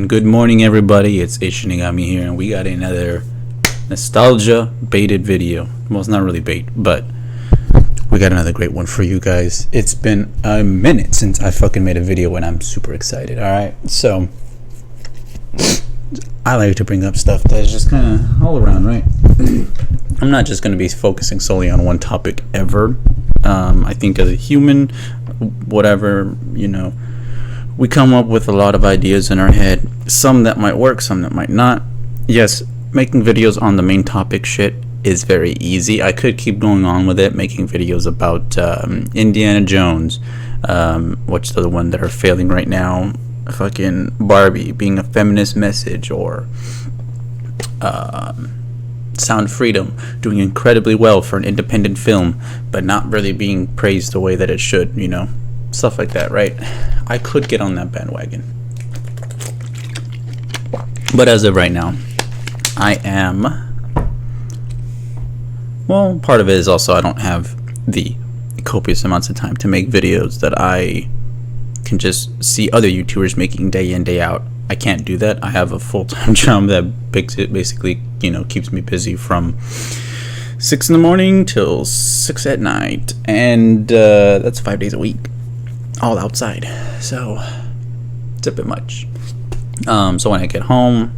And good morning, everybody. It's Ishinigami here, and we got another nostalgia baited video. Well, it's not really bait, but we got another great one for you guys. It's been a minute since I fucking made a video, and I'm super excited. Alright, so I like to bring up stuff that's just kind of all around, right? I'm not just going to be focusing solely on one topic ever. I think as a human, whatever, we come up with a lot of ideas in our head, some that might work, some that might not. Yes, making videos on the main topic shit is very easy. I could keep going on with it, making videos about Indiana Jones, what's the one that are failing right now, fucking Barbie being a feminist message, or Sound Freedom doing incredibly well for an independent film, but not really being praised the way that it should, stuff like that, right? I could get on that bandwagon, but as of right now, I am, well, part of it is also I don't have the copious amounts of time to make videos that I can just see other YouTubers making day in, day out. I can't do that. I have a full-time job that basically, keeps me busy from 6 in the morning till 6 at night, and that's 5 days a week, all outside. So it's a bit much. So when I get home,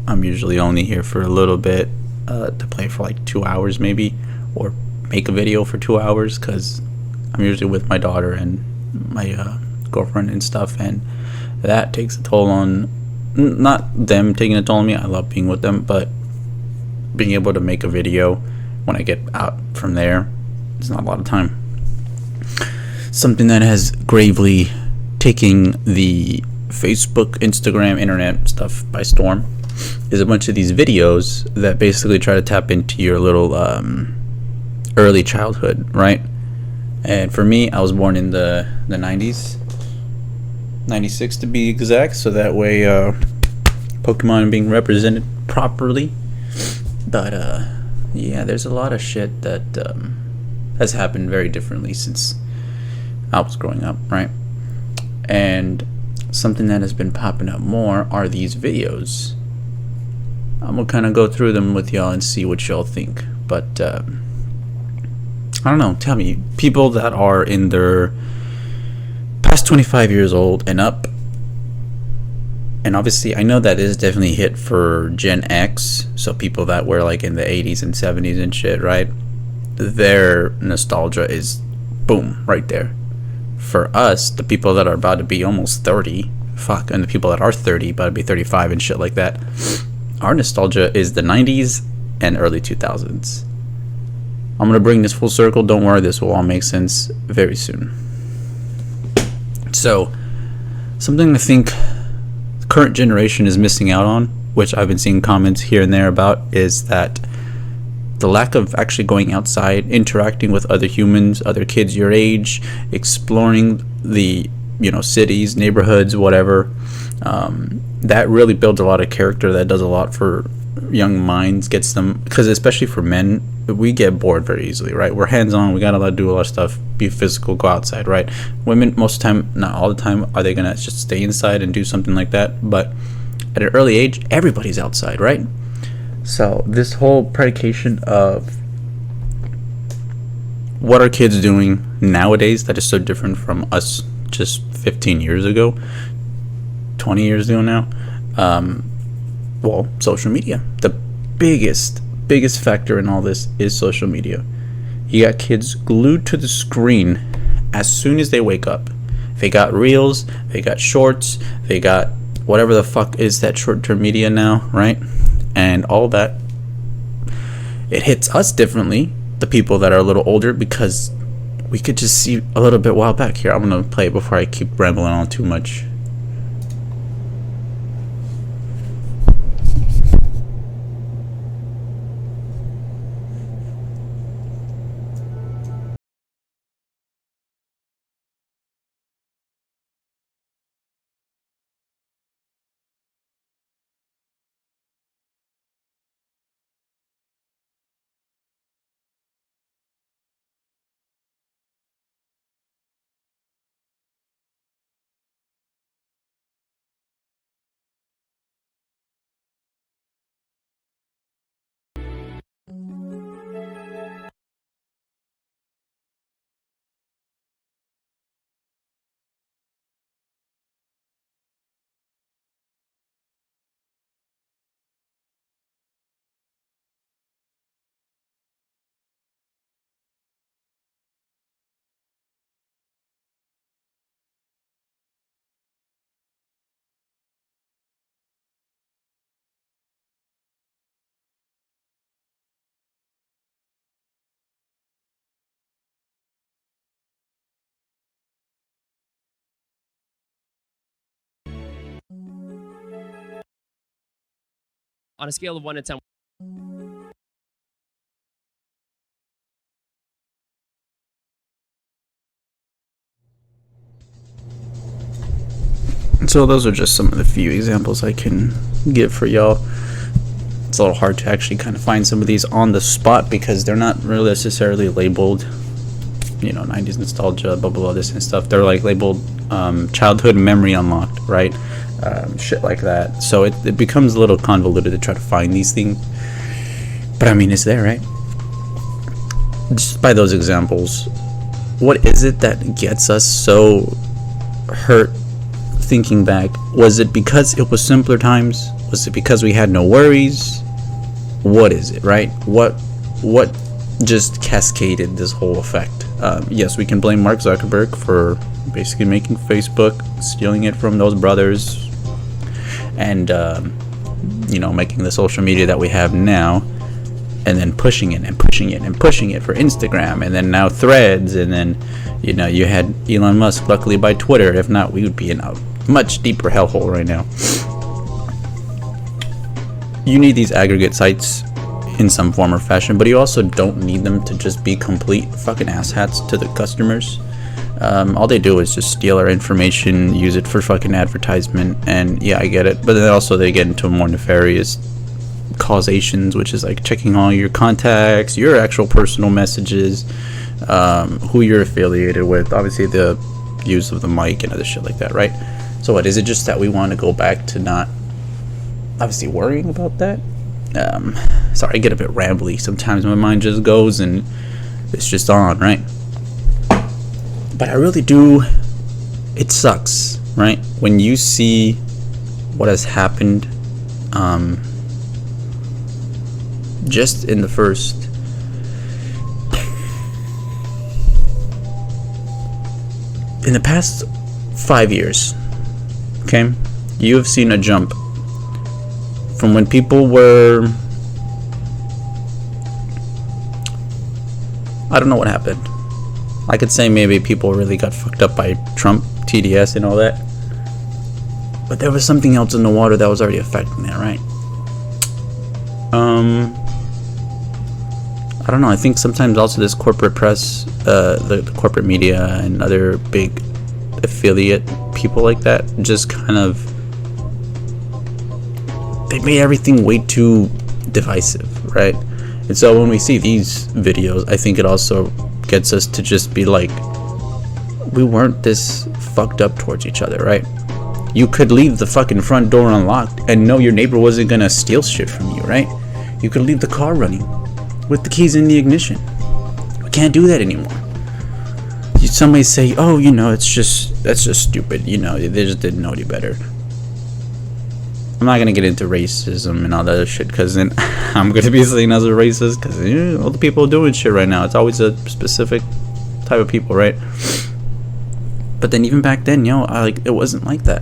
I'm usually only here for a little bit, to play for like 2 hours maybe, or make a video for 2 hours, because I'm usually with my daughter and my girlfriend and stuff, and that takes a toll on, not them taking a toll on me, I love being with them, but being able to make a video when I get out from there, it's not a lot of time. Something that has gravely taken the Facebook, Instagram, internet stuff by storm is a bunch of these videos that basically try to tap into your little early childhood, right? And for me, I was born in the 90s, 96 to be exact, so that way Pokemon being represented properly. But yeah, there's a lot of shit that has happened very differently since I was growing up, right? And something that has been popping up more are these videos. I'm gonna kind of go through them with y'all and see what y'all think, but I don't know, tell me, people that are in their past 25 years old and up, and obviously I know that is definitely hit for Gen X, so people that were like in the 80s and 70s and shit, right? Their nostalgia is boom right there. For us, the people that are about to be almost 30, and the people that are 30 about to be 35 and shit like that, our nostalgia is the 90s and early 2000s. I'm gonna bring this full circle, don't worry, this will all make sense very soon. So, something I think the current generation is missing out on, which I've been seeing comments here and there about, is that the lack of actually going outside, interacting with other humans, other kids your age, exploring the cities, neighborhoods, whatever. That really builds a lot of character. That does a lot for young minds, gets them, because especially for men, we get bored very easily, right? We're hands-on, we gotta do a lot of stuff, be physical, go outside, right? Women, most of the time, not all the time, are they gonna just stay inside and do something like that? But at an early age, everybody's outside, right? So this whole predication of what are kids doing nowadays that is so different from us just 15 years ago, 20 years ago now, well, social media. The biggest factor in all this is social media. You got kids glued to the screen as soon as they wake up. They got reels, they got shorts, they got whatever the fuck is that short-term media now, right? And all that, it hits us differently, the people that are a little older, because we could just see a little bit while back. Here, I'm gonna play it before I keep rambling on too much. On a scale of 1 to 10. So those are just some of the few examples I can give for y'all. It's a little hard to actually kind of find some of these on the spot because they're not really necessarily labeled, you know, 90s nostalgia, blah blah blah, this and stuff. They're like labeled childhood memory unlocked, right? Shit like that. So it becomes a little convoluted to try to find these things. But I mean, it's there, right? Just by those examples, what is it that gets us so hurt thinking back? Was it because it was simpler times? Was it because we had no worries? What is it, right? What just cascaded this whole effect? Yes, we can blame Mark Zuckerberg for basically making Facebook, stealing it from those brothers, and you know, making the social media that we have now, and then pushing it and pushing it and pushing it for Instagram, and then now Threads, and then, you know, you had Elon Musk luckily by Twitter. If not, we would be in a much deeper hellhole right now. You need these aggregate sites in some form or fashion, but you also don't need them to just be complete fucking asshats to the customers. All they do is just steal our information, use it for fucking advertisement, and yeah, I get it. But then also they get into more nefarious causations, which is like checking all your contacts, your actual personal messages, who you're affiliated with, obviously the use of the mic and other shit like that, right? So what is it, just that we want to go back to not obviously worrying about that? Sorry, I get a bit rambly sometimes. My mind just goes and it's just on, right? But I really do, it sucks, right, when you see what has happened just in the first in the past 5 years. Okay, you have seen a jump from when people were, I don't know what happened. I could say maybe people really got fucked up by Trump, TDS and all that, but there was something else in the water that was already affecting that, right? I don't know, I think sometimes also this corporate press, the corporate media and other big affiliate people like that just kind of, they made everything way too divisive, right? And so when we see these videos, I think it also gets us to just be like, we weren't this fucked up towards each other, right? You could leave the fucking front door unlocked and know your neighbor wasn't gonna steal shit from you, right? You could leave the car running with the keys in the ignition. We can't do that anymore. Somebody say, oh, you know, that's just stupid, you know, they just didn't know any better. I'm not gonna get into racism and all that other shit, because then I'm gonna be seen as a racist, because, you know, all the people doing shit right now, it's always a specific type of people, right? But then even back then, you know, it wasn't like that.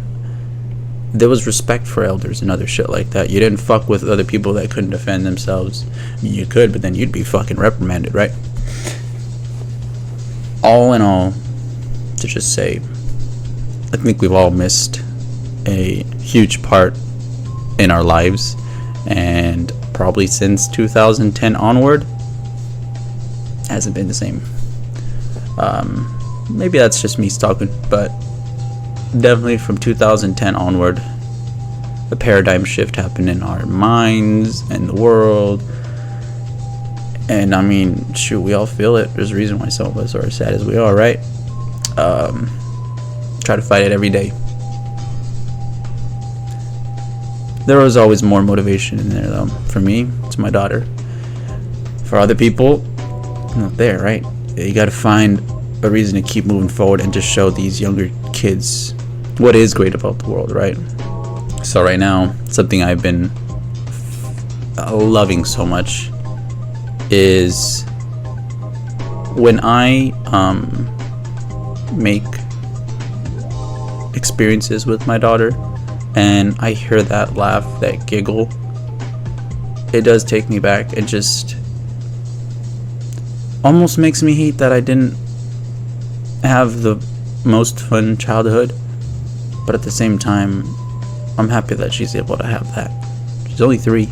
There was respect for elders and other shit like that. You didn't fuck with other people that couldn't defend themselves. I mean, you could, but then you'd be fucking reprimanded, right? All in all, to just say, I think we've all missed a huge part in our lives, and probably since 2010 onward hasn't been the same. Maybe that's just me talking, but definitely from 2010 onward, the paradigm shift happened in our minds and the world. And I mean, shoot, we all feel it. There's a reason why some of us are as sad as we are, right? Try to fight it every day. There was always more motivation in there, though. For me, it's my daughter. For other people, not there, right? You gotta find a reason to keep moving forward and just show these younger kids what is great about the world, right? So right now, something I've been loving so much is when I make experiences with my daughter and I hear that laugh, that giggle, it does take me back. It just almost makes me hate that I didn't have the most fun childhood, but at the same time, I'm happy that she's able to have that. She's only 3,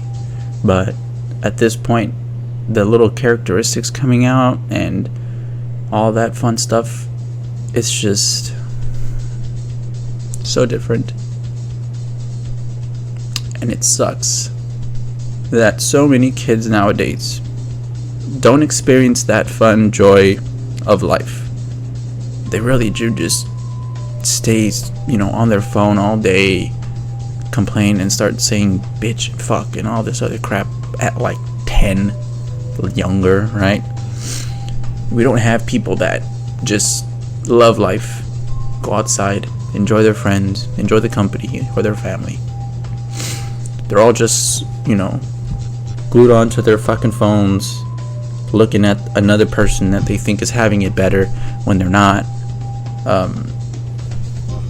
But at this point, the little characteristics coming out and all that fun stuff, it's just so different. And it sucks that so many kids nowadays don't experience that fun joy of life. They really do just stay, on their phone all day, complain and start saying bitch and fuck and all this other crap at like 10, younger, right? We don't have people that just love life, go outside, enjoy their friends, enjoy the company or their family. They're all just, glued onto their fucking phones, looking at another person that they think is having it better when they're not.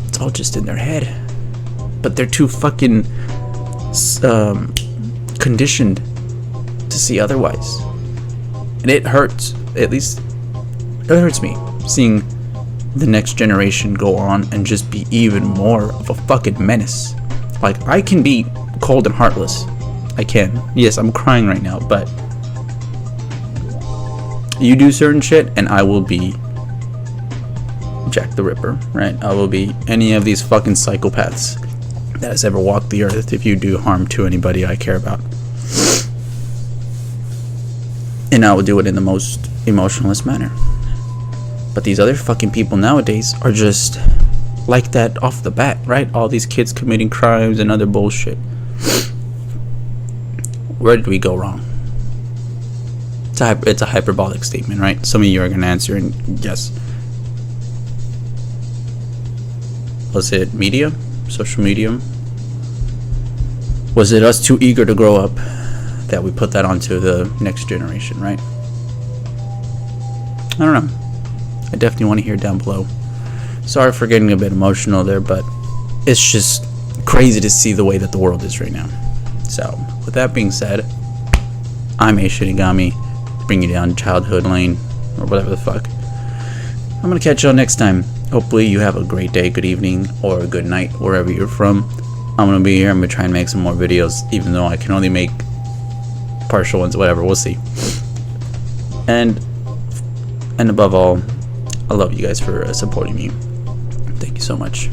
It's all just in their head, but they're too fucking conditioned to see otherwise, and it hurts. At least it hurts me seeing the next generation go on and just be even more of a fucking menace. Like, I can be cold and heartless, I can. Yes, I'm crying right now, but you do certain shit and I will be Jack the Ripper, right? I will be any of these fucking psychopaths that has ever walked the earth if you do harm to anybody I care about. And I will do it in the most emotionless manner. But these other fucking people nowadays are just like that off the bat, right? All these kids committing crimes and other bullshit. Where did we go wrong? It's a hyperbolic statement, right? Some of you are going to answer and yes. Was it media? Social media? Was it us too eager to grow up that we put that onto the next generation, right? I don't know. I definitely want to hear down below. Sorry for getting a bit emotional there, but it's just crazy to see the way that the world is right now. So, with that being said, I'm a Shinigami, bringing you down childhood lane, or whatever the fuck. I'm gonna catch y'all next time. Hopefully you have a great day, good evening, or a good night, wherever you're from. I'm gonna be here. I'm gonna try and make some more videos, even though I can only make partial ones, whatever, we'll see. And above all, I love you guys for supporting me. Thank you so much.